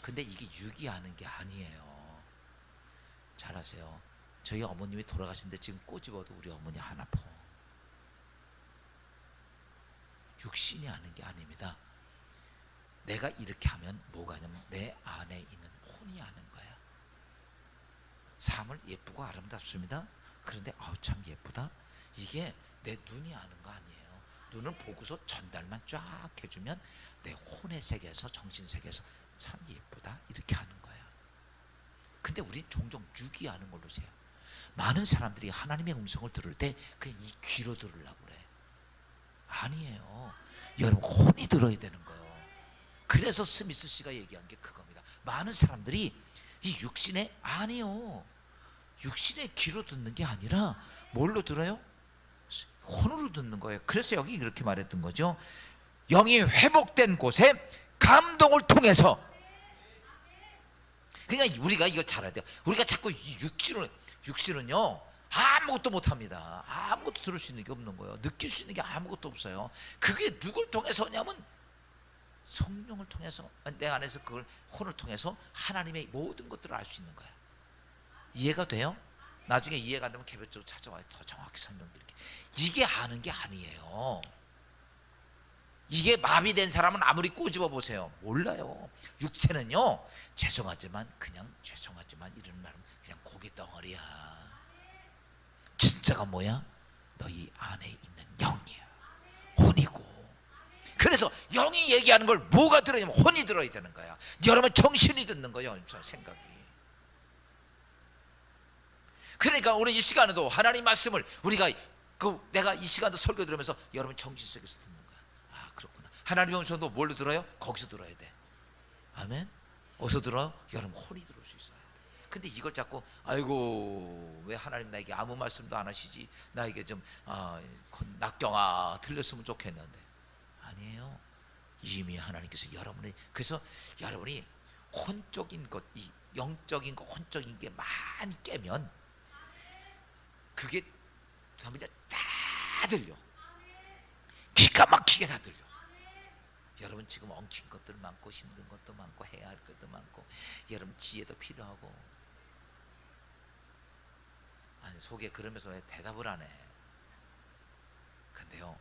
근데 이게 육이 아는 게 아니에요. 잘 아세요. 저희 어머님이 돌아가신데 지금 꼬집어도 우리 어머니 안 아파. 육신이 아는 게 아닙니다. 내가 이렇게 하면 뭐가 하냐면 내 안에 있는 혼이 아는 거야. 삶을 예쁘고 아름답습니다. 그런데 참 예쁘다. 이게 내 눈이 아는 거 아니에요. 눈은 보고서 전달만 쫙 해주면 내 혼의 세계에서, 정신 세계에서 참 예쁘다 이렇게 하는 거야. 근데 우린 종종 육이 아는 걸로 세요. 많은 사람들이 하나님의 음성을 들을 때 그냥 이 귀로 들으려고 그래. 아니에요. 여러분 혼이 들어야 되는 거예요. 그래서 스미스 씨가 얘기한 게 그겁니다. 많은 사람들이 이 육신에, 아니요, 육신의 귀로 듣는 게 아니라 뭘로 들어요? 혼으로 듣는 거예요. 그래서 여기 이렇게 말했던 거죠. 영이 회복된 곳에 감동을 통해서. 그러니까 우리가 이거 잘 알아야 돼요. 우리가 자꾸 이 육신은요 아무것도 못합니다. 아무것도 들을 수 있는 게 없는 거예요. 느낄 수 있는 게 아무것도 없어요. 그게 누굴 통해서 오냐면 성령을 통해서, 내 안에서 그걸 혼을 통해서 하나님의 모든 것들을 알 수 있는 거야. 이해가 돼요? 나중에 이해가 안 되면 개별적으로 찾아와요. 더 정확히 설명드릴게요. 이게 아는 게 아니에요. 이게 마비된 사람은 아무리 꼬집어 보세요. 몰라요. 육체는요, 죄송하지만 이런 말은 그냥 고기 덩어리야. 진짜가 뭐야? 너희 안에 있는 영이야. 혼이고. 그래서 영이 얘기하는 걸 뭐가 들어야냐면 혼이 들어야 되는 거야. 여러분 정신이 듣는 거예요. 생각이. 그러니까 오늘 이 시간에도 하나님 말씀을 우리가 내가 이 시간도 설교 들으면서 여러분 정신 속에서 듣는 거야. 아, 그렇구나. 하나님의 음성도 뭘로 들어요? 거기서 들어야 돼. 아멘. 어디서 들어요? 여러분 혼이 들어올 수 있어요. 근데 이걸 자꾸 아이고 왜 하나님 나에게 아무 말씀도 안 하시지, 나에게 좀 낙경아 들렸으면 좋겠는데, 아니에요. 이미 하나님께서 여러분이, 그래서 여러분이 혼적인 것, 이 영적인 것, 혼적인 게 많이 깨면 그게 그냥 다 들려. 기가 막히게 다 들려. 여러분 지금 엉킨 것들 많고 힘든 것도 많고 해야 할 것도 많고 여러분 지혜도 필요하고. 아니 속에 그러면서 왜 대답을 안 해? 근데요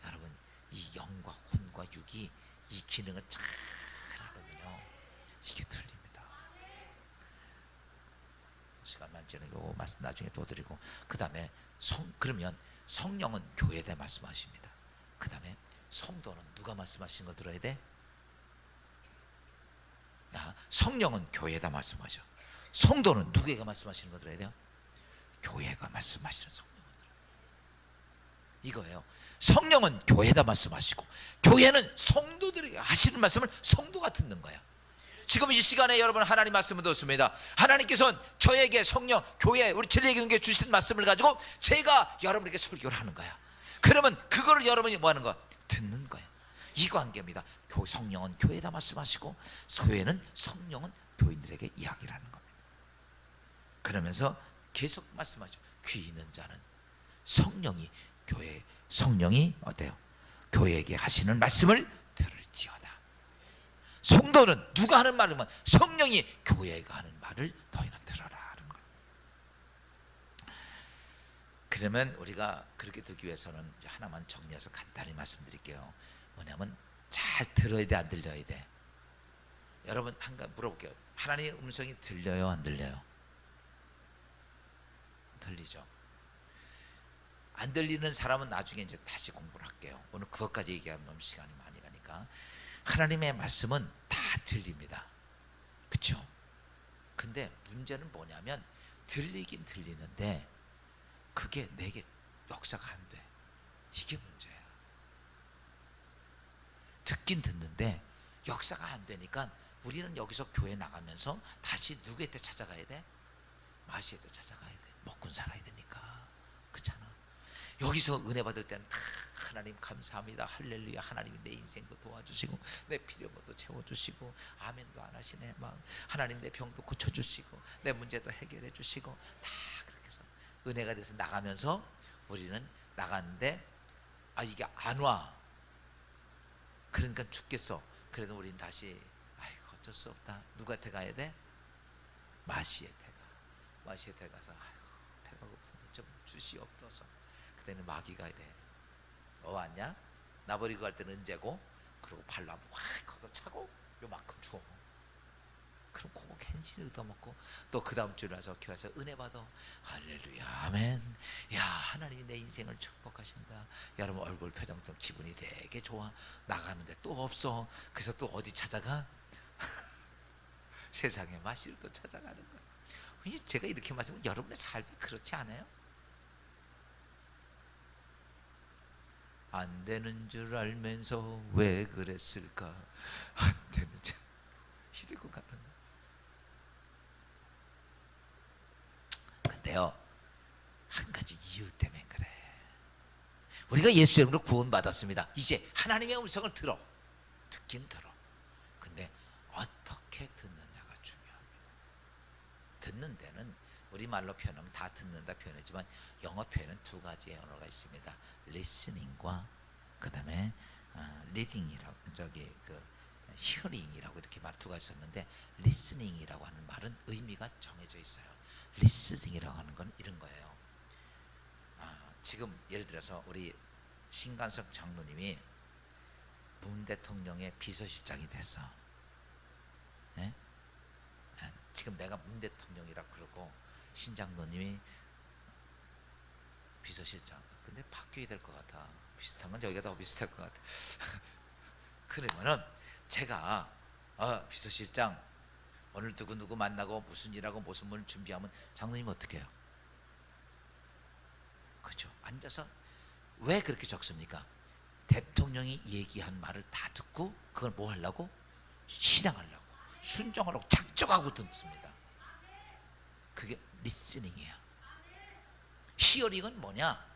여러분 이 영과 혼과 육이 이 기능을 잘 하면요 이게 틀립니다. 시간 많지는 요 말씀 나중에 또 드리고, 그 다음에 그러면 성령은 교회에 대해 말씀하십니다. 그 다음에 성도는 누가 말씀하신 거 들어야 돼? 성령은 교회에다 말씀하셔. 성도는 누구에게 말씀하시는 거 들어야 돼요? 교회가 말씀하시는 성령을 들어요. 이거예요. 성령은 교회에다 말씀하시고 교회는 성도들에게 하시는 말씀을 성도가 듣는 거예요. 지금 이 시간에 여러분 하나님 말씀을 듣습니다. 하나님께서는 저에게 성령, 교회, 우리 진리에게 주신 말씀을 가지고 제가 여러분에게 설교를 하는 거야. 그러면 그거를 여러분이 뭐 하는 거야? 듣는 거예요. 이 관계입니다. 성령은 교회에다 말씀하시고 교회는 성령은 교인들에게 이야기를 하는 겁니다. 그러면서 계속 말씀하죠. 귀 있는 자는 성령이 어때요? 교회에게 하시는 말씀을 들을지어다. 성도는 누가 하는 말이면 성령이 교회가 하는 말을 너희는 들어라 하는 거예요. 그러면 우리가 그렇게 듣기 위해서는 하나만 정리해서 간단히 말씀드릴게요. 뭐냐면 잘 들어야 돼, 안 들려야 돼? 여러분 한 가지 물어볼게요. 하나님의 음성이 들려요, 안 들려요? 들리죠. 안 들리는 사람은 나중에 이제 다시 공부를 할게요. 오늘 그것까지 얘기하면 너무 시간이 많이 가니까. 하나님의 말씀은 다 들립니다. 그렇죠? 근데 문제는 뭐냐면 들리긴 들리는데 그게 내게 역사가 안 돼. 이게 문제야. 듣긴 듣는데 역사가 안 되니까 우리는 여기서 교회 나가면서 다시 누구한테 찾아가야 돼? 마시한테 찾아가야 돼. 먹고 살아야 되니까. 그렇잖아. 여기서 은혜 받을 때는 다 하나님 감사합니다, 할렐루야, 하나님이 내 인생도 도와주시고 내 필요한 것도 채워주시고 아멘도 안 하시네, 막 하나님 내 병도 고쳐주시고 내 문제도 해결해 주시고 다 그렇게 해서 은혜가 돼서 나가면서 우리는 나갔는데 이게 안 와. 그러니까 죽겠어. 그래도 우리는 다시 아이고 어쩔 수 없다. 누구한테 가야 돼? 마시한테 가. 마시한테 가서 아이고 배가 고픈데 좀 주시옵소서. 그때는 마귀가 돼. 너 왔냐? 나 버리고 갈 때는 언제고? 그리고 발로 한번 확 걷어차고 요만큼 줘. 그럼 그거 캔시 얻어먹고 또 그 다음 주에 와서 교회에서 은혜 받아. 할렐루야, 아멘. 야, 하나님이 내 인생을 축복하신다. 여러분 얼굴 표정도 기분이 되게 좋아. 나가는데 또 없어. 그래서 또 어디 찾아가? 세상에 마시를 또 찾아가는 거야. 제가 이렇게 말씀하면 여러분의 삶이 그렇지 않아요? 안 되는 줄 알면서 왜 그랬을까? 안 되는 줄 이러고 가는 거야. 근데요 한 가지 이유 때문에 그래. 우리가 예수 이름으로 구원받았습니다. 이제 하나님의 음성을 들어. 듣긴 들어. 근데 어떻게 듣느냐가 중요합니다. 듣는 데는 우리말로 표현하면 다 듣는다 표현하지만 영어 표현은 두 가지의 언어가 있습니다. listening과 그 다음에 reading이라고 hearing이라고 이렇게 말 두 가지 썼는데 listening이라고 하는 말은 의미가 정해져 있어요. listening이라고 하는 건 이런 거예요. 지금 예를 들어서 우리 신관석 장로님이 문 대통령의 비서실장이 됐어. 네? 지금 내가 문 대통령이라 그러고 신 장로님이 비서실장. 근데 바뀌어야 될 것 같아. 비슷한 건 여기가 더 비슷할 것 같아. 그러면은 제가 비서실장 오늘 누구 만나고 무슨 일하고 무슨 뭘 준비하면 장로님 어떻게 해요? 그렇죠. 앉아서 왜 그렇게 적습니까? 대통령이 얘기한 말을 다 듣고 그걸 뭐 하려고? 실행하려고, 순종하려고 작정하고 듣습니다. 그게 리스닝이에요. 히어링은 뭐냐?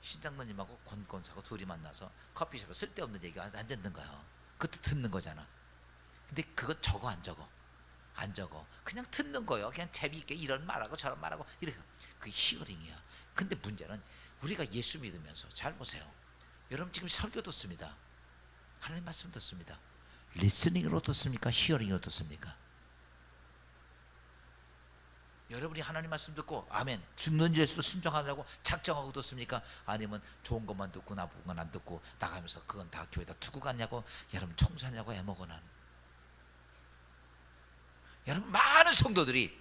신장로님하고 권권사고 둘이 만나서 커피숍에 쓸데없는 얘기가 안 듣는 거예요. 그것도 듣는 거잖아. 근데 그거 적어 안 적어? 안 적어. 그냥 듣는 거예요. 그냥 재미있게 이런 말하고 저런 말하고 이렇게. 그게 히어링이야. 근데 문제는 우리가 예수 믿으면서 잘 보세요. 여러분 지금 설교 듣습니다. 하나님 말씀 듣습니다. 리스닝으로 듣습니까? 히어링으로 듣습니까? 여러분이 하나님 말씀 듣고 아멘 죽는 예수로 순종하려고 작정하고 듣습니까? 아니면 좋은 것만 듣고 나쁜 건 안 듣고 나가면서 그건 다 교회에다 두고 갔냐고 여러분 청소하냐고 애먹어난 여러분 많은 성도들이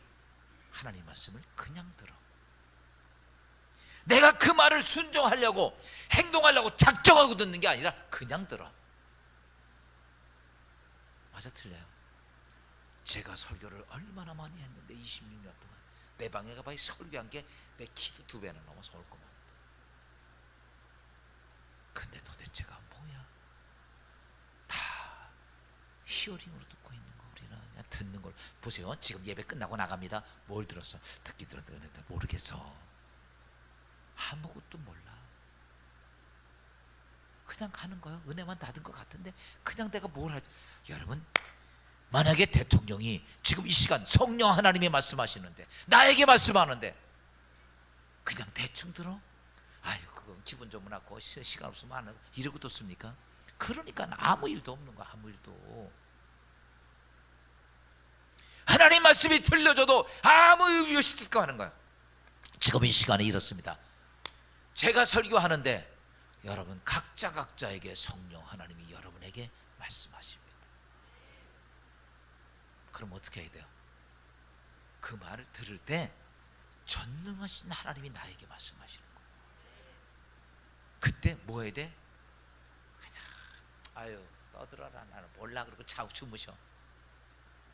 하나님 말씀을 그냥 들어. 내가 그 말을 순종하려고 행동하려고 작정하고 듣는 게 아니라 그냥 들어. 맞아 틀려요? 제가 설교를 얼마나 많이 했는데 26년 동안 내 방에 가봐야 설교한 게 내 키도 2배나 넘어서 올 거만. 근데 도대체가 뭐야? 다 히어링으로 듣고 있는 거. 우리는 그냥 듣는 걸 보세요. 지금 예배 끝나고 나갑니다. 뭘 들었어? 듣기 들었는데 모르겠어. 아무것도 몰라. 그냥 가는 거야. 은혜만 받은 것 같은데 그냥 내가 뭘 하지? 여러분 만약에 대통령이 지금 이 시간 성령 하나님이 말씀하시는데 나에게 말씀하는데 그냥 대충 들어? 아유 그건 기분 좀 나고 시간 없으면 안 하고 이러고 듣습니까? 그러니까 아무 일도 없는 거야. 아무 일도. 하나님 말씀이 들려줘도 아무 의미 없이 듣고 하는 거야. 지금 이 시간에 이렇습니다. 제가 설교하는데 여러분 각자에게 성령 하나님이 여러분에게 말씀하십니다. 그럼 어떻게 해야 돼요? 그 말을 들을 때 전능하신 하나님이 나에게 말씀하시는 거예요. 그때 뭐 해야 돼? 그냥 아유 떠들어라 나는 몰라 그러고 자고 주무셔.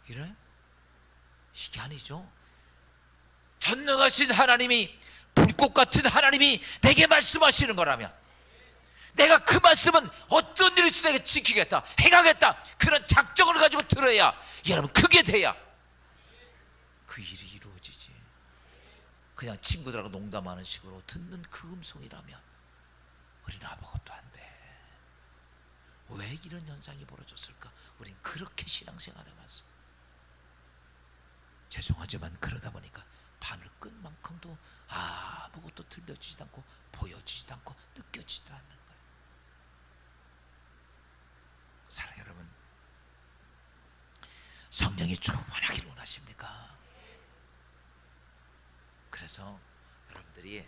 이래? 이게 아니죠. 전능하신 하나님이 불꽃 같은 하나님이 내게 말씀하시는 거라면 내가 그 말씀은 어떤 일이 있어도 내가 지키겠다 행하겠다 그런 작정을 가지고 들어야 여러분 그게 돼야 그 일이 이루어지지. 그냥 친구들하고 농담하는 식으로 듣는 그 음성이라면 우리는 아무것도 안 돼. 왜 이런 현상이 벌어졌을까? 우린 그렇게 신앙생활을 해왔어. 죄송하지만 그러다 보니까 바늘 끝만큼도 아무것도 들려지지도 않고 보여지지도 않고 느껴지지도 않는 거예요. 사랑하는 여러분, 성령이 충만하기를 원하십니까? 그래서 여러분들이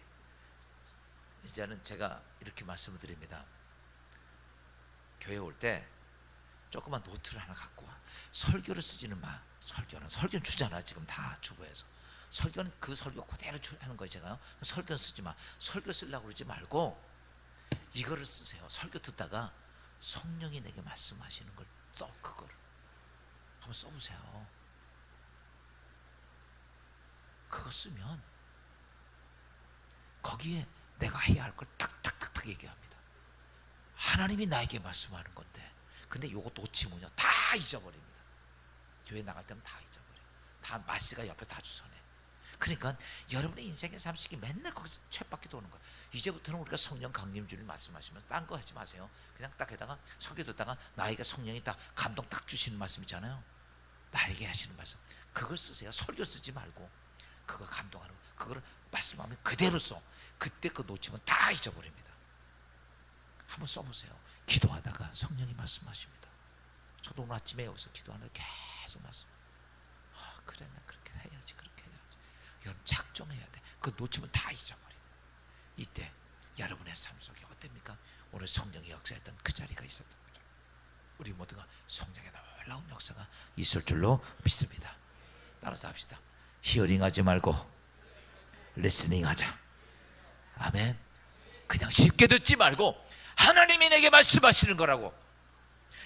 이제는 제가 이렇게 말씀을 드립니다. 교회 올 때 조그만 노트를 하나 갖고 와. 설교를 쓰지는 마. 설교는 주잖아. 지금 다 주보에서. 설교는 그 설교 그대로 하는 거예요. 제가요. 설교 쓰지 마. 설교 쓰려고 그러지 말고 이거를 쓰세요. 설교 듣다가 성령이 내게 말씀하시는 걸 써. 그거를 한번 써보세요. 그거 쓰면 거기에 내가 해야 할 걸 탁탁탁탁 얘기합니다. 하나님이 나에게 말씀하는 건데 근데 요거 놓치면요 다 잊어버립니다. 교회 나갈 때면 다 잊어버려. 다 마씨가 옆에 다 주선해. 그러니까 여러분의 인생의 삶식이 맨날 거기서 쳇바퀴 도는 거야. 이제부터는 우리가 성령 강림주를 말씀하시면서 딴 거 하지 마세요. 그냥 딱 해다가 설교 듣다가 나에게 성령이 딱 감동 딱 주시는 말씀 있잖아요. 나에게 하시는 말씀 그걸 쓰세요. 설교 쓰지 말고 그거 감동하는 거 그거를 말씀하면 그대로 써. 그때 그거 놓치면 다 잊어버립니다. 한번 써보세요. 기도하다가 성령이 말씀하십니다. 저도 오늘 아침에 여기서 기도하는데 계속 말씀. 그래 나 그렇게 해야지 그렇게 해야지. 여러분 작정해야 돼. 그거 놓치면 다 잊어버려. 이때 여러분의 삶 속에 어땠습니까? 오늘 성령이 역사했던 그 자리가 있었던 거죠. 우리 모두가 성령의 놀라운 역사가 있을 줄로 믿습니다. 따라서 합시다. 히어링하지 말고 리스닝하자. 아멘. 그냥 쉽게 듣지 말고 하나님이 내게 말씀하시는 거라고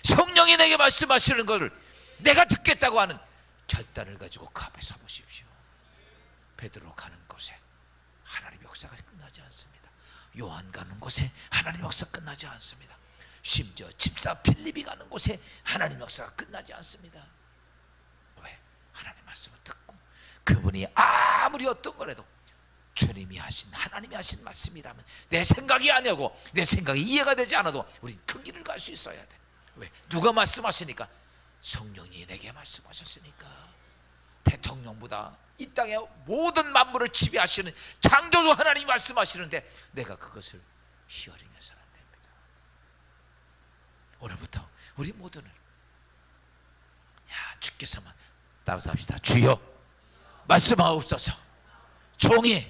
성령이 내게 말씀하시는 것을 내가 듣겠다고 하는 결단을 가지고 그 앞에 서보십시오. 베드로 가는 곳에 하나님의 역사가 끝나지 않습니다. 요한 가는 곳에 하나님의 역사가 끝나지 않습니다. 심지어 집사 필립이 가는 곳에 하나님의 역사가 끝나지 않습니다. 왜? 하나님의 말씀을 듣고 그분이 아무리 어떤 거라도 주님이 하신 하나님이 하신 말씀이라면 내 생각이 아니고 내 생각이 이해가 되지 않아도 우린 그 길을 갈 수 있어야 돼. 왜? 누가 말씀하시니까? 성령이 내게 말씀하셨으니까. 대통령보다 이 땅의 모든 만물을 지배하시는 창조주 하나님이 말씀하시는데 내가 그것을 히어링해서는 안 됩니다. 오늘부터 우리 모두는 주께서만 따라서 합시다. 주여 말씀하옵소서. 종이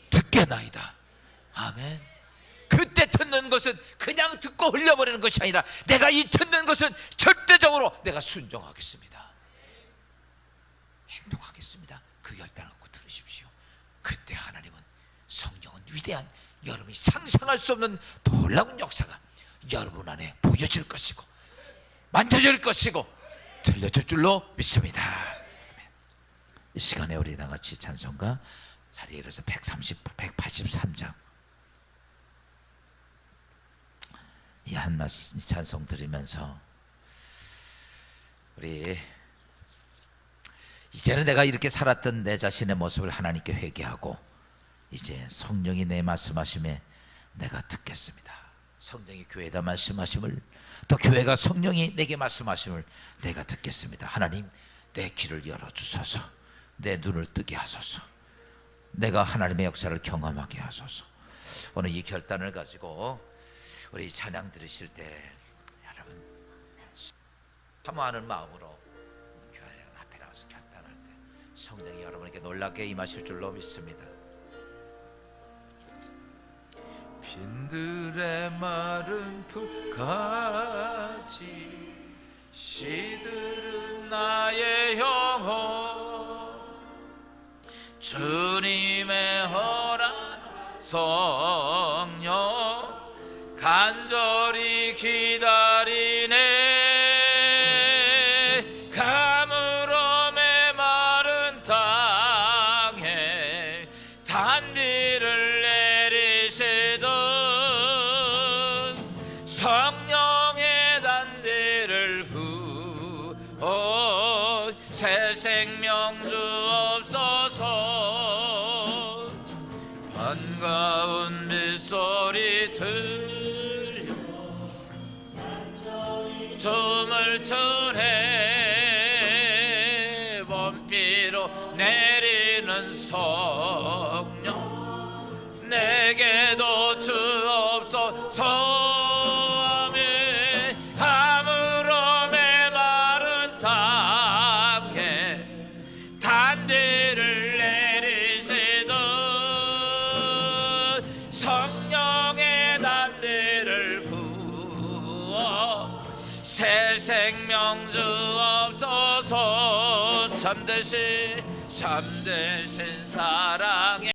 듣겠나이다. 아멘. 그때 듣는 것은 그냥 듣고 흘려버리는 것이 아니라 내가 이 듣는 것은 절대적으로 내가 순종하겠습니다. 행동하겠습니다. 그 결단을 갖고 들으십시오. 그때 하나님은, 성령은 위대한, 여러분이 상상할 수 없는 놀라운 역사가 여러분 안에 보여질 것이고 만져질 것이고 들려질 줄로 믿습니다. 이 시간에 우리 다 같이 찬송가 자리에 일어서 183장 이 한 말씀 찬송 들으면서 우리 이제는 내가 이렇게 살았던 내 자신의 모습을 하나님께 회개하고 이제 성령이 내 말씀하심에 내가 듣겠습니다. 성령이 교회에다 말씀하심을, 또 교회가 성령이 내게 말씀하심을 내가 듣겠습니다. 하나님, 내 귀를 열어주소서. 내 눈을 뜨게 하소서. 내가 하나님의 역사를 경험하게 하소서. 오늘 이 결단을 가지고 우리 찬양 들으실 때 여러분 사모하는 마음으로 교회 앞에 나와서 결단할 때 성령이 여러분에게 놀랍게 임하실 줄로 믿습니다. 빈들의 마른 풀같이 시들은 나의 영혼, 주님의 허락 성령 간절히 기다리네. 가물어 메마른 땅에 단비를 내리시던 성령의 단비를 부어 새 생명 주옵소서. 반가운 빗소리 들려 춤을 추네. 봄비로 내리는 성령 내게도 주옵소서. 아멘. 아무로 메마른 땅에 단비를 내리시던 성령의 단비를 부어 새 생명 주옵소서. 잠드신 사랑에